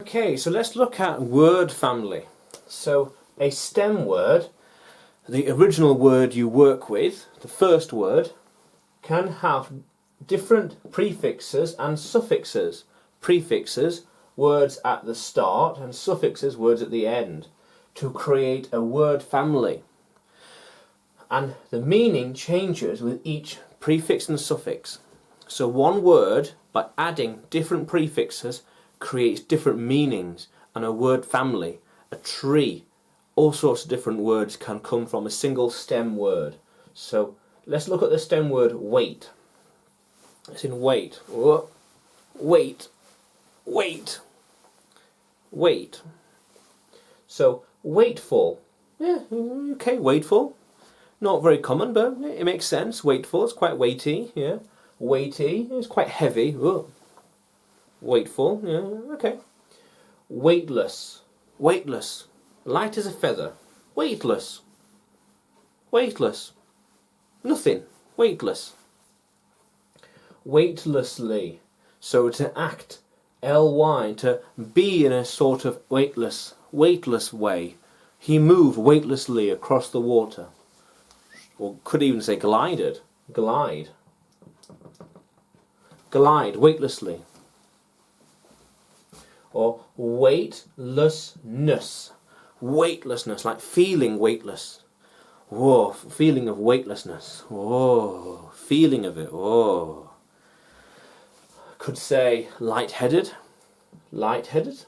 Okay, so let's look at word family. So a stem word, the original word you work with, the first word, can have different prefixes and suffixes. Prefixes, words at the start, and suffixes, words at the end, to create a word family. And the meaning changes with each prefix and suffix. So one word, by adding different prefixes, creates different meanings, and a word family, a tree, all sorts of different words can come from a single stem word. So let's look at the stem word weight. It's in weight. Weight. Weight. Weight. So weightful. Yeah, okay, weightful. Not very common, but it makes sense. Weightful, it's quite weighty, yeah. Weighty, it's quite heavy. Weightful, yeah, okay. Weightless. Weightless. Light as a feather. Weightless. Weightless. Nothing. Weightless. Weightlessly. So to act, ly, to be in a sort of weightless way. He moved weightlessly across the water. Or could even say glided. Glide. Glide weightlessly. Or weightlessness. Weightlessness, like feeling weightless. Whoa, feeling of weightlessness. Whoa, feeling of it. Whoa. Could say lightheaded. Lightheaded.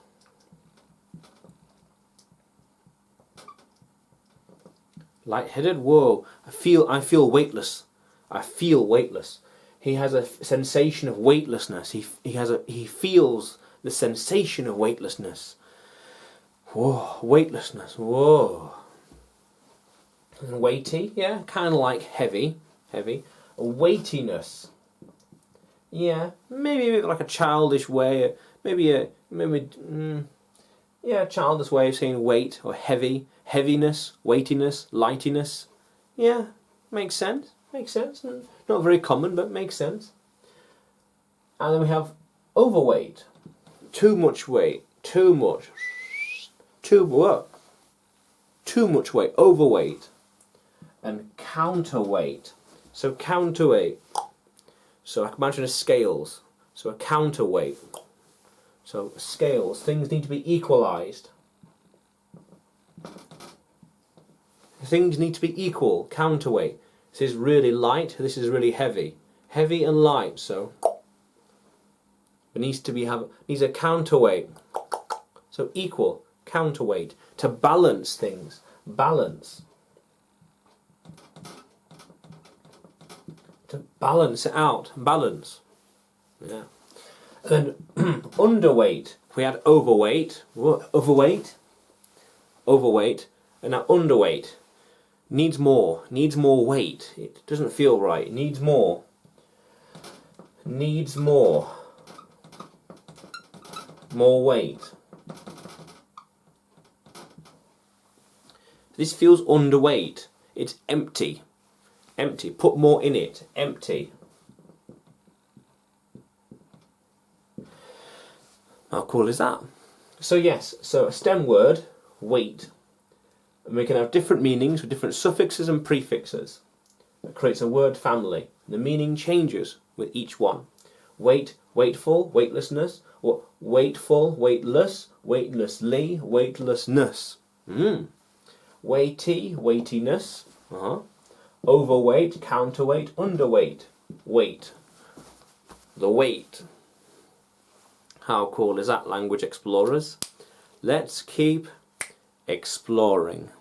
Lightheaded. Whoa, I feel weightless. I feel weightless. He has a sensation of weightlessness. He feels the sensation of weightlessness. Whoa, weightlessness. Whoa. And weighty, yeah, kind of like heavy. Weightiness. Yeah, maybe like a childish way. Maybe childish way of saying weight or heavy. Heaviness, weightiness, lightiness. Yeah, makes sense. Makes sense. Not very common, but makes sense. And then we have overweight. Too much weight. Too much. Too much weight. Overweight. And counterweight. So counterweight. So I can imagine as scales. So a counterweight. So scales. Things need to be equalised. Things need to be equal. Counterweight. This is really light. This is really heavy. Heavy and light. So it needs a counterweight. So equal. Counterweight. To balance things. Balance. To balance it out. Balance. Yeah. And underweight. We had overweight. Overweight. Overweight. And now underweight. Needs more weight. It doesn't feel right. Needs more. Needs more. More weight. This feels underweight. It's empty. Empty. Put more in it. Empty. How cool is that? So yes, so a stem word, weight. And we can have different meanings with different suffixes and prefixes. That creates a word family. The meaning changes with each one. Weight, weightful, weightlessness, or weightful, weightless, weightlessly, weightlessness. Weighty, weightiness. Overweight, counterweight, underweight. Weight. The weight. How cool is that, language explorers? Let's keep exploring.